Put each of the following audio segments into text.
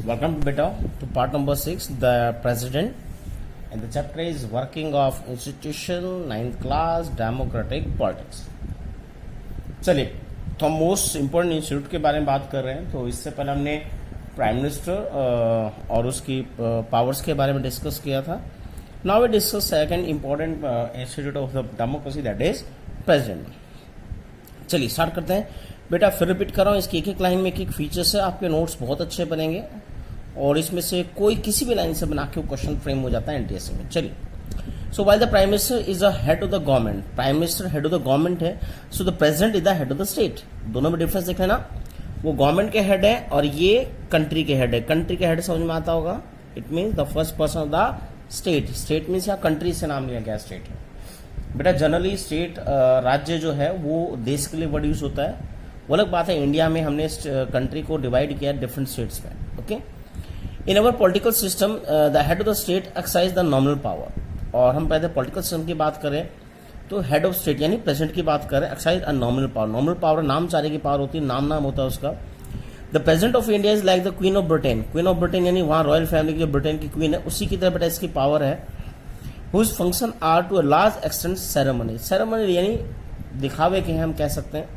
Welcome beta to part number 6, the president, and the chapter is working of institution, 9th class, democratic politics. चलिए, तो हम most important institute के बारे में बात कर रहे हैं. तो इससे पहले हमने प्राइम मिनिस्टर और उसकी पावर्स के बारे में डिस्कस किया था. Now we discuss second important institute of the democracy, that is president. चलिए स्टार्ट करते हैं. बेटा फिर रिपीट कर रहा हूँ, इसकी एक एक लाइन में एक एक फीचर्स है. आपके नोट्स बहुत अच्छे बनेंगे और इसमें से कोई किसी भी लाइन से बना के क्वेश्चन फ्रेम हो जाता है एनटीएससी में. चलिए, so while the prime minister is the head of the government, prime minister head of the government है. So the president is the head of the state. दोनों में डिफरेंस देख लेना. वो गवर्नमेंट के हेड है और ये कंट्री के हेड है. कंट्री के हेड समझ में आता होगा. It means the first person of the state. State means या कंट्री से नाम लिया गया स्टेट है. बेटा जनरली स्टेट राज्य जो है वो देश के लिए वर्ड यूज होता है. वो अलग बात है, इंडिया में हमने कंट्री को डिवाइड किया डिफरेंट स्टेट्स में. Okay, in our political system the head of the state exercise the nominal power. और हम पहले पॉलिटिकल सिस्टम की बात करें तो हेड ऑफ स्टेट यानी प्रेसिडेंट की बात करें, exercise a nominal power. Nominal power नाम चारे की पावर होती है, नाम होता है उसका. The president of India is like the queen of Britain. Queen of Britain यानी वहां रॉयल फैमिली की जो ब्रिटेन की क्वीन है उसी की तरह बेटा इसकी पावर है. Whose function are to a large extent ceremony. Ceremony यानी दिखावे के हैं हम कह सकते हैं.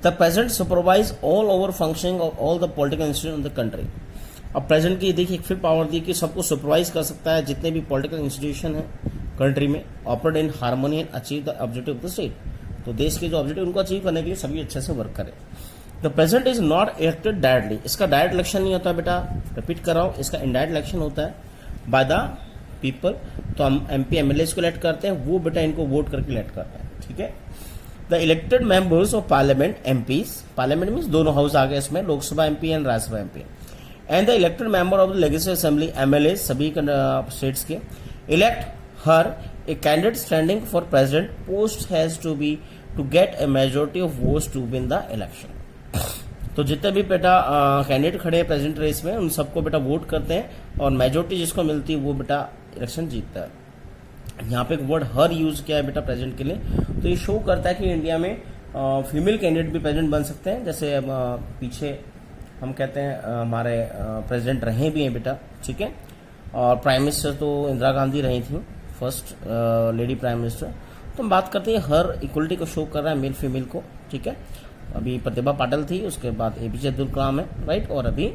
The president supervise all over functioning of all the political institution of the country. अब प्रेसिडेंट की देखिए फिर पावर दी कि सबको सुपरवाइज कर सकता है जितने भी पॉलिटिकल इंस्टीट्यूशन है कंट्री में, operate in harmony and achieve the objective of the state. तो देश के जो ऑब्जेक्टिव उनको अचीव करने के लिए सभी अच्छे से वर्क करें. The president is not elected directly. इसका डायरेक्ट इलेक्शन नहीं होता बेटा, रिपीट कर रहा हूं, इसका इनडायरेक्ट इलेक्शन होता है बाय द पीपल. तो हम एमपी एमएलए को इलेक्ट करते हैं, वो बेटा इनको वोट करके इलेक्ट करते हैं. ठीक है. The elected members of parliament MPs, parliament means दोनों हाउस आ गए इसमें, Lok Sabha MP and Rajya Sabha MP. And the elected member of the legislative assembly MLA सभी स्टेट्स के इलेक्ट हर a candidate standing for president. Post has to be to get a majority of votes to win the election. तो जितने भी बेटा candidate खड़े हैं president race में उन सबको बेटा वोट करते हैं और मेजोरिटी जिसको मिलती है वो बेटा इलेक्शन जीतता है. यहाँ पे एक वर्ड हर यूज किया है बेटा प्रेसिडेंट के लिए. तो ये शो करता है कि इंडिया में फीमेल कैंडिडेट भी प्रेसिडेंट बन सकते हैं. जैसे पीछे हम कहते हैं हमारे प्रेसिडेंट रहे भी हैं बेटा. ठीक है. और प्राइम मिनिस्टर तो इंदिरा गांधी रही थी, फर्स्ट लेडी प्राइम मिनिस्टर. तो हम बात करते हैं हर इक्वलिटी को शो कर रहा है मेल फीमेल को. ठीक है. अभी प्रतिभा पाटिल थी, उसके बाद एपीजे अब्दुल कलाम है, राइट, और अभी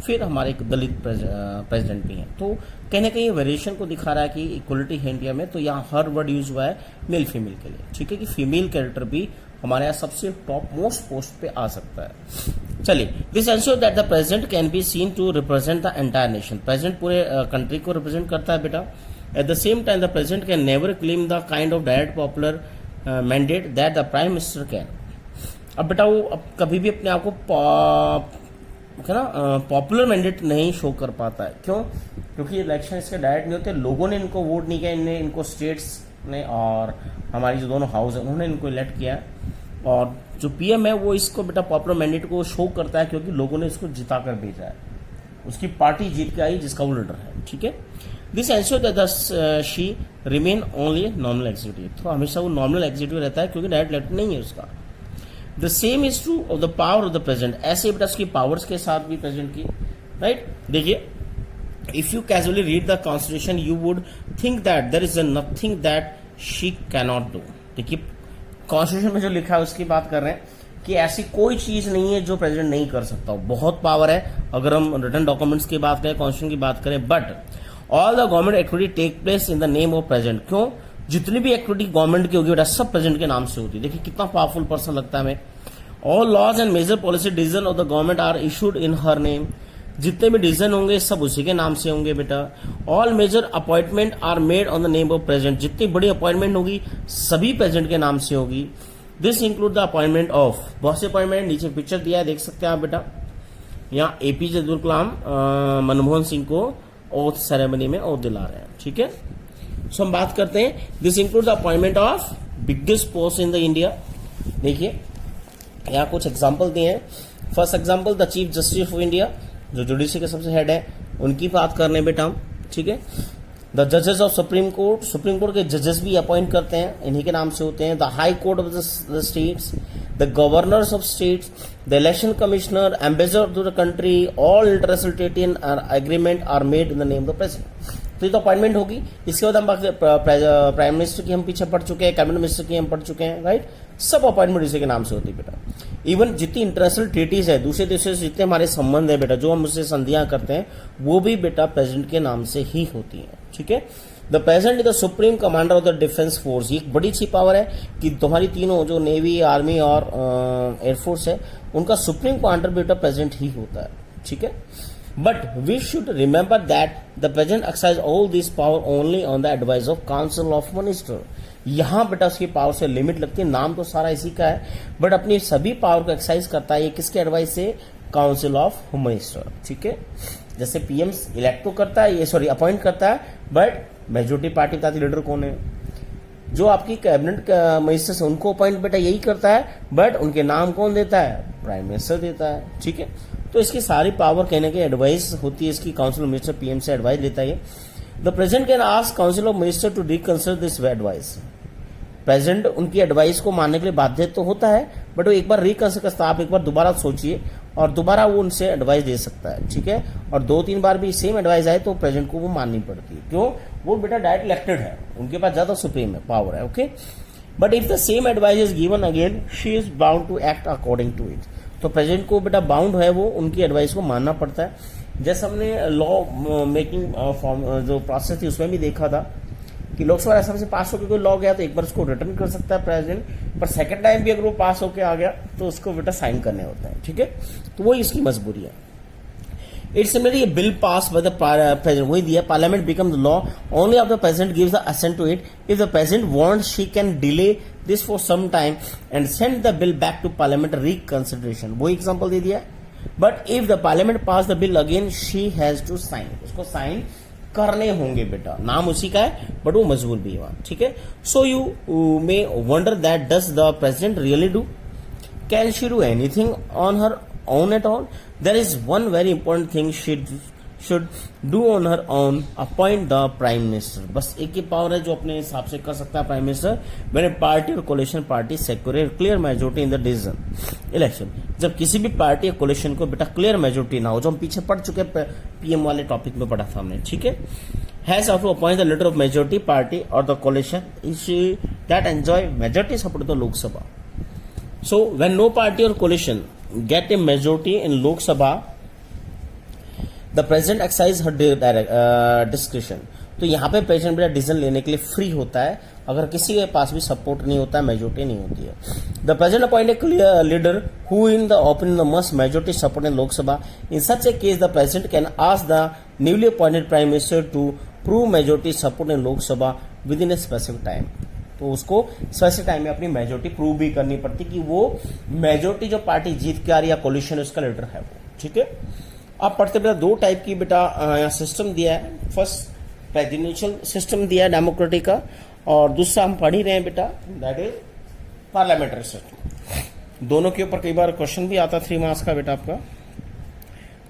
फिर हमारे एक दलित प्रेसिडेंट भी हैं. तो कहीं ना कहीं वेरिएशन को दिखा रहा है कि इक्वलिटी है इंडिया में. तो यहाँ हर वर्ड यूज हुआ है मेल फीमेल के लिए. ठीक है, कि फीमेल कैरेक्टर भी हमारे यहाँ सबसे टॉप मोस्ट पोस्ट पे आ सकता है. चलिए, this ensure that the president can be seen to represent the entire nation. President पूरे कंट्री को रिप्रेजेंट करता है बेटा. At the same time the president can never claim the kind of direct popular mandate that the prime minister can. अब बेटा वो अब कभी भी अपने आप को पॉपुलर मैंडेट नहीं शो कर पाता है. क्यों? क्योंकि इलेक्शन इसके डायरेक्ट नहीं होते. लोगों ने इनको वोट नहीं किया, इनको स्टेट्स ने और हमारी जो दोनों हाउस है उन्होंने इनको इलेक्ट किया. और जो पीएम है वो इसको बेटा पॉपुलर मैंडेट को शो करता है क्योंकि लोगों ने इसको जिता कर भेजा है. उसकी पार्टी जीत के आई जिसका वो लीडर है. ठीक है. This ensure that she remain only nominal executive. तो हमेशा वो नॉमिनल एग्जीक्यूटिव रहता है क्योंकि डायरेक्ट इलेक्ट नहीं है उसका. The same is true of the power of the president. ऐसे बेटा उसकी पावर्स के साथ भी प्रेसिडेंट की, राइट. देखिए, if you casually read the constitution you would think that there is nothing that she cannot do. देखिए, कॉन्स्टिट्यूशन में जो लिखा है उसकी बात कर रहे हैं कि ऐसी कोई चीज नहीं है जो प्रेसिडेंट नहीं कर सकता. बहुत पावर है अगर हम रिटन डॉक्यूमेंट्स की बात करें, कॉन्स्टिट्यूशन की बात करें. But all the government activity take place in the name of president. क्यों? जितनी भी एक्टिविटी गवर्नमेंट की होगी बेटा सब प्रेसिडेंट के नाम से होती है. देखिए कितना पावरफुल पर्सन लगता है हमें. All laws and major policy decision of the government are issued in her name. जितने भी डिसीजन होंगे सब उसी के नाम से होंगे बेटा. All major appointment are made on the name of president. जितनी बड़ी अपॉइंटमेंट होगी सभी प्रेसिडेंट के नाम से होगी. This include the appointment of, बहुत से अपॉइंटमेंट नीचे पिक्चर दिया है देख सकते हैं आप बेटा. यहाँ एपीजे अब्दुल कलाम मनमोहन सिंह को ओथ सेरेमनी में ओथ दिला रहे हैं. ठीक है. सो हम बात करते हैं this include the appointment of biggest post in the India. देखिए यहाँ कुछ एग्जाम्पल दिए हैं. First example the chief justice of India, जो जुडिशरी के सबसे हेड है, उनकी बात कर रहे हैं बेटा हम. ठीक है. द जजेस ऑफ सुप्रीम कोर्ट के जजेस भी अपॉइंट करते हैं, इन्हीं के नाम से होते हैं। The high court of the states, the governors of states, the election commissioner, ambassador to the country, all international treaty and agreement are made in the name of the president. तो ये तो अपॉइंटमेंट होगी। इसके बाद हम prime minister की हम पीछे पढ़ चुके हैं, कैबिनेट मिनिस्टर की हम पढ़ चुके हैं, राइट। सब अपॉइंटमेंट इसी के नाम से होती है बेटा। इवन जितनी इंटरनेशनल ट्रीटीज है, दूसरे देशों से जितने हमारे संबंध है बेटा, जो हम उससे संधियां करते हैं, वो भी बेटा प्रेसिडेंट के नाम से ही होती है, ठीक है। The president is the supreme commander of the defence force. ये एक बड़ी अच्छी पावर है कि तुम्हारी तीनों जो नेवी, आर्मी और एयरफोर्स है, उनका सुप्रीम कमांडर बेटा प्रेसिडेंट ही होता है, ठीक है। But we should remember that the president exercises all this power only on the advice of council of minister. यहां बेटा उसकी पावर से लिमिट लगती है, नाम तो सारा इसी का है, बट अपनी सभी पावर को एक्सरसाइज करता है ये किसके एडवाइस से? काउंसिल ऑफ मिनिस्टर, ठीक है। जैसे पीएम इलेक्ट तो करता है, ये सॉरी अपॉइंट करता है, बट मेजोरिटी पार्टी बताती लीडर कौन है। जो आपकी कैबिनेट मिनिस्टर्स उनको अपॉइंट बेटा यही करता है, बट उनके नाम कौन देता है? प्राइम मिनिस्टर देता है, ठीक है। तो इसकी सारी पावर कहने की एडवाइस होती है इसकी, काउंसिल ऑफ मिनिस्टर पीएम से एडवाइस लेता है। The president can ask council of minister to reconsider this advice. President उनकी एडवाइस को मानने के लिए बाध्य तो होता है, बट वो एक बार रिकंसिडर करता है, आप एक बार दोबारा सोचिए और दोबारा वो उनसे एडवाइस दे सकता है, ठीक है। और 2-3 बार भी सेम एडवाइस आए तो प्रेसिडेंट को वो माननी पड़ती है। क्यों? वो बेटा डायरेक्ट इलेक्टेड है, उनके पास ज्यादा सुप्रीम है, पावर है, okay. But if the same advice is given again, she is bound to act according to it. तो प्रेसिडेंट को बेटा बाउंड है वो उनकी एडवाइस को मानना पड़ता है। जैसे हमने लॉ मेकिंग फॉर्म जो प्रोसेस थी उसमें भी देखा था कि लोकसभा राज्यसभा से पास होकर कोई लॉ गया तो एक बार उसको रिटर्न कर सकता है प्रेसिडेंट, पर सेकंड टाइम भी अगर वो पास होकर आ गया तो उसको बेटा साइन करने होता है, ठीक है। तो वही इसकी मजबूरी है। It's similarly bill pass by the president, वही दिया, parliament become the law only after the president gives the assent to it. If the president wants she can delay this for some time and send the bill back to parliament reconsideration. वही example दे दिया। But if the parliament pass the bill again, she has to sign, उसको sign करने होंगे बेटा, नाम उसी का है बट वो मजबूर भी है, ठीक है। So you may wonder that does the president really do, can she do anything on her own at all? There is one very important thing she should do on her own, appoint the prime minister. बस एक ही power है जो अपने हिसाब से कर सकता है प्राइम मिनिस्टर, मैंने पार्टी और coalition party secure clear majority in the decision election. जब किसी भी पार्टी या कोलिशन को बेटा क्लियर मेजोरिटी ना हो, जो हम पीछे पढ़ चुके पीएम वाले टॉपिक में पढ़ा था हमने, ठीक है। Has of appoint the leader of majority party और the coalition that enjoy majority support the Lok Sabha. So when no party or coalition get a majority in Lok Sabha, the president exercises her discretion. तो यहाँ पे president बेटा decision लेने के लिए free होता है अगर किसी के पास भी सपोर्ट नहीं होता है, मेजोरिटी नहीं होती है। The president appoint a leader who in the opinion must majority support in Lok Sabha. In such a case the president can ask the newly appointed prime minister to prove majority support in Lok Sabha within a specific time. तो उसको specific time में अपनी majority prove भी करनी पड़ती कि वो majority जो पार्टी जीत के आ रही है कोलिशन उसका लीडर है वो, ठीक है। आप पढ़ते बेटा 2 टाइप की बेटा यहाँ सिस्टम दिया है। फर्स्ट प्रेसिडेंशियल सिस्टम दिया है डेमोक्रेटिक का, और दूसरा हम पढ़ ही रहे हैं बेटा दैट इज पार्लियामेंट्री सिस्टम। दोनों के ऊपर कई बार क्वेश्चन भी आता 3 मार्क्स का बेटा आपका।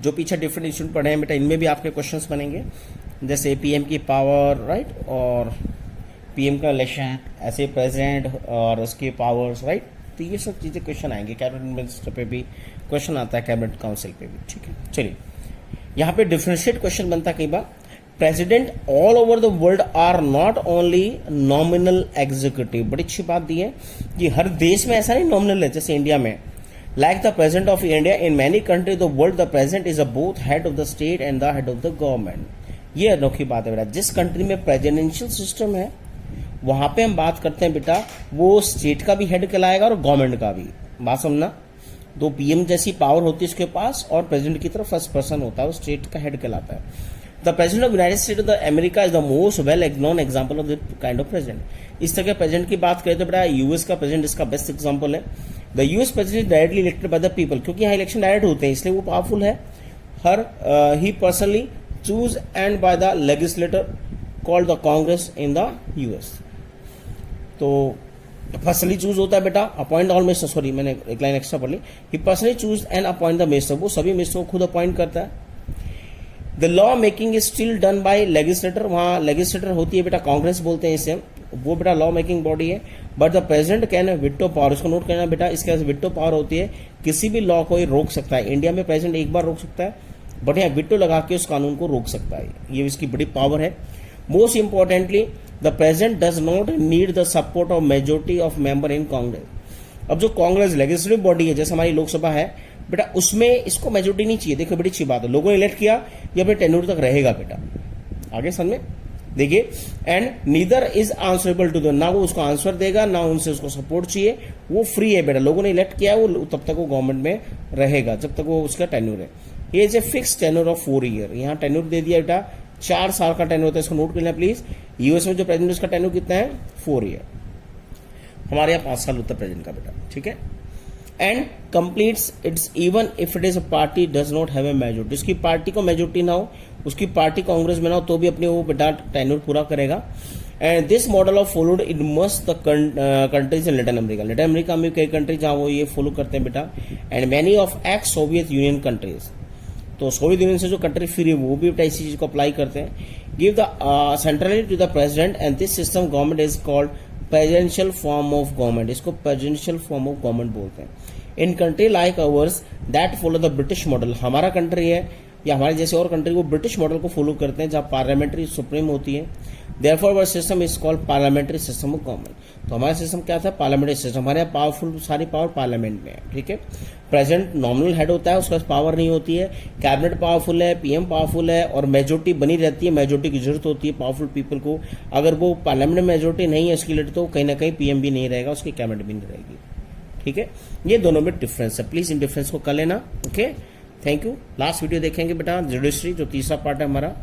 जो पीछे डिफरेंट इंस्टीट्यूट पढ़े हैं बेटा इनमें भी आपके क्वेश्चन बनेंगे, जैसे पीएम की पावर, राइट, और पीएम का इलेक्शन, ऐसे प्रेसिडेंट और उसके पावर्स, राइट। तो ये सब चीजें क्वेश्चन आएंगे। कैबिनेट मिनिस्टर पे भी क्वेश्चन आता है, कैबिनेट काउंसिल पे भी, ठीक है। चलिए यहाँ पे डिफरेंशिएट क्वेश्चन बनता है कई बार। President all over the world are not only nominal executive. बड़ी अच्छी बात दी है कि हर देश में ऐसा नहीं नॉमिनल है, जैसे इंडिया में like the president of India in many country the world the president is a both head of the state and the head of the government. ये अनोखी बात है बेटा। जिस कंट्री में प्रेसिडेंशियल सिस्टम है वहां पे हम बात करते हैं बेटा वो स्टेट का भी हेड कहलाएगा और गवर्नमेंट का भी। बात समझना, तो पीएम जैसी पावर होती है उसके पास और प्रेसिडेंट की तरफ फर्स्ट पर्सन होता है, वो स्टेट का हेड कहलाता है। The president of United states of the America is the most well known example of this kind of president. इस तरह के प्रेसिडेंट की बात करें तो बेटा यूएस का प्रेसिडेंट इसका बेस्ट एग्जांपल है। The US president directly elected by the people, क्योंकि यहाँ इलेक्शन डायरेक्ट होते हैं इसलिए वो पावरफुल है। Here he personally choose and by the legislator called the Congress in the US. तो पर्सनली चूज होता है बेटा, अपॉइंट ऑल मिनिस्टर, सॉरी मैंने एक लाइन एक्स्ट्रा पढ़ ली। He personally choose and appoint the minister, वो सभी मिनिस्टर को खुद अपॉइंट करता है। The law making is still done by legislator, वहां लेजिस्लेटर होती है बेटा कांग्रेस बोलते हैं इसे, वो बेटा लॉ मेकिंग बॉडी है। But the president can veto power, इसको नोट करना बेटा, इसके पास विटो पावर होती है, किसी भी लॉ को ये रोक सकता है। इंडिया में प्रेसिडेंट एक बार रोक सकता है, बट यहाँ विटो लगा के उस कानून को रोक सकता है, ये इसकी बड़ी पावर है। Most importantly the president does not need the support of majority of member in Congress. अब जो कांग्रेस लेजिस्लेटिव बॉडी है, जैसे हमारी लोकसभा है बेटा, उसमें इसको मेजोरिटी नहीं चाहिए। देखो बड़ी अच्छी बात है, लोगों ने इलेक्ट किया, ये अपने टेन्योर तक रहेगा बेटा, आगे समझ में देखिए। And neither is answerable to the, ना वो उसको आंसर देगा ना उनसे उसको सपोर्ट चाहिए, वो फ्री है बेटा, लोगों ने इलेक्ट किया है, वो तब तक वो गवर्नमेंट में रहेगा जब तक वो उसका टेन्योर है। ये is a fix tenure of 4 year, यहाँ टेन्योर दे दिया बेटा, 4 साल का टेन्योर होता है, इसको नोट कर लेना प्लीज। यूएस में जो प्रेसिडेंट उसका टेन्योर कितना है, 4 ईयर, हमारे यहाँ 5 साल होता है प्रेसिडेंट का बेटा, ठीक है। And completes it's even if it is a party does not have a majority, उसकी पार्टी को मेजोरिटी ना हो, उसकी पार्टी कांग्रेस में ना हो, तो भी अपने वो बेटा टेन्योर पूरा करेगा। And this model of followed in must the countries in Latin America, Latin America में कई कंट्री जहां वो ये फॉलो करते हैं बेटा। And many of x Soviet union countries, तो सोवियत यूनियन से जो कंट्री फ्री है वो भी बेटा इसी चीज को अप्लाई करते हैं। Give the centrality to the president and this system government is called presidential form of government, इसको प्रेसिडेंशियल फॉर्म ऑफ गवर्नमेंट बोलते हैं। In country like ours that follow the British model, हमारा कंट्री है या हमारे जैसे और कंट्री वो ब्रिटिश मॉडल को फॉलो करते हैं, जहां पार्लियामेंट्री सुप्रीम होती है। Therefore our system is called parliamentary system of government. तो हमारा सिस्टम क्या था, पार्लियामेंट्री सिस्टम, हमारे यहाँ पावरफुल सारी पावर पार्लियामेंट में है, ठीक है। प्रेसिडेंट नॉमिनल हेड होता है, उसके पास पावर नहीं होती है। कैबिनेट पावरफुल है, पीएम पावरफुल है, और मेजोरिटी बनी रहती है, मेजोरिटी की जरूरत होती है पावरफुल पीपल को। अगर वो पार्लियामेंट में मेजोरिटी नहीं है उसकी लिए, तो कहीं ना कहीं पीएम भी नहीं रहेगा, उसकी कैबिनेट भी नहीं रहेगी, ठीक है। ये दोनों में डिफरेंस है, प्लीज इन डिफरेंस को कर लेना, okay. Thank you. Last video देखेंगे बेटा जुडिशरी, जो तीसरा पार्ट है हमारा।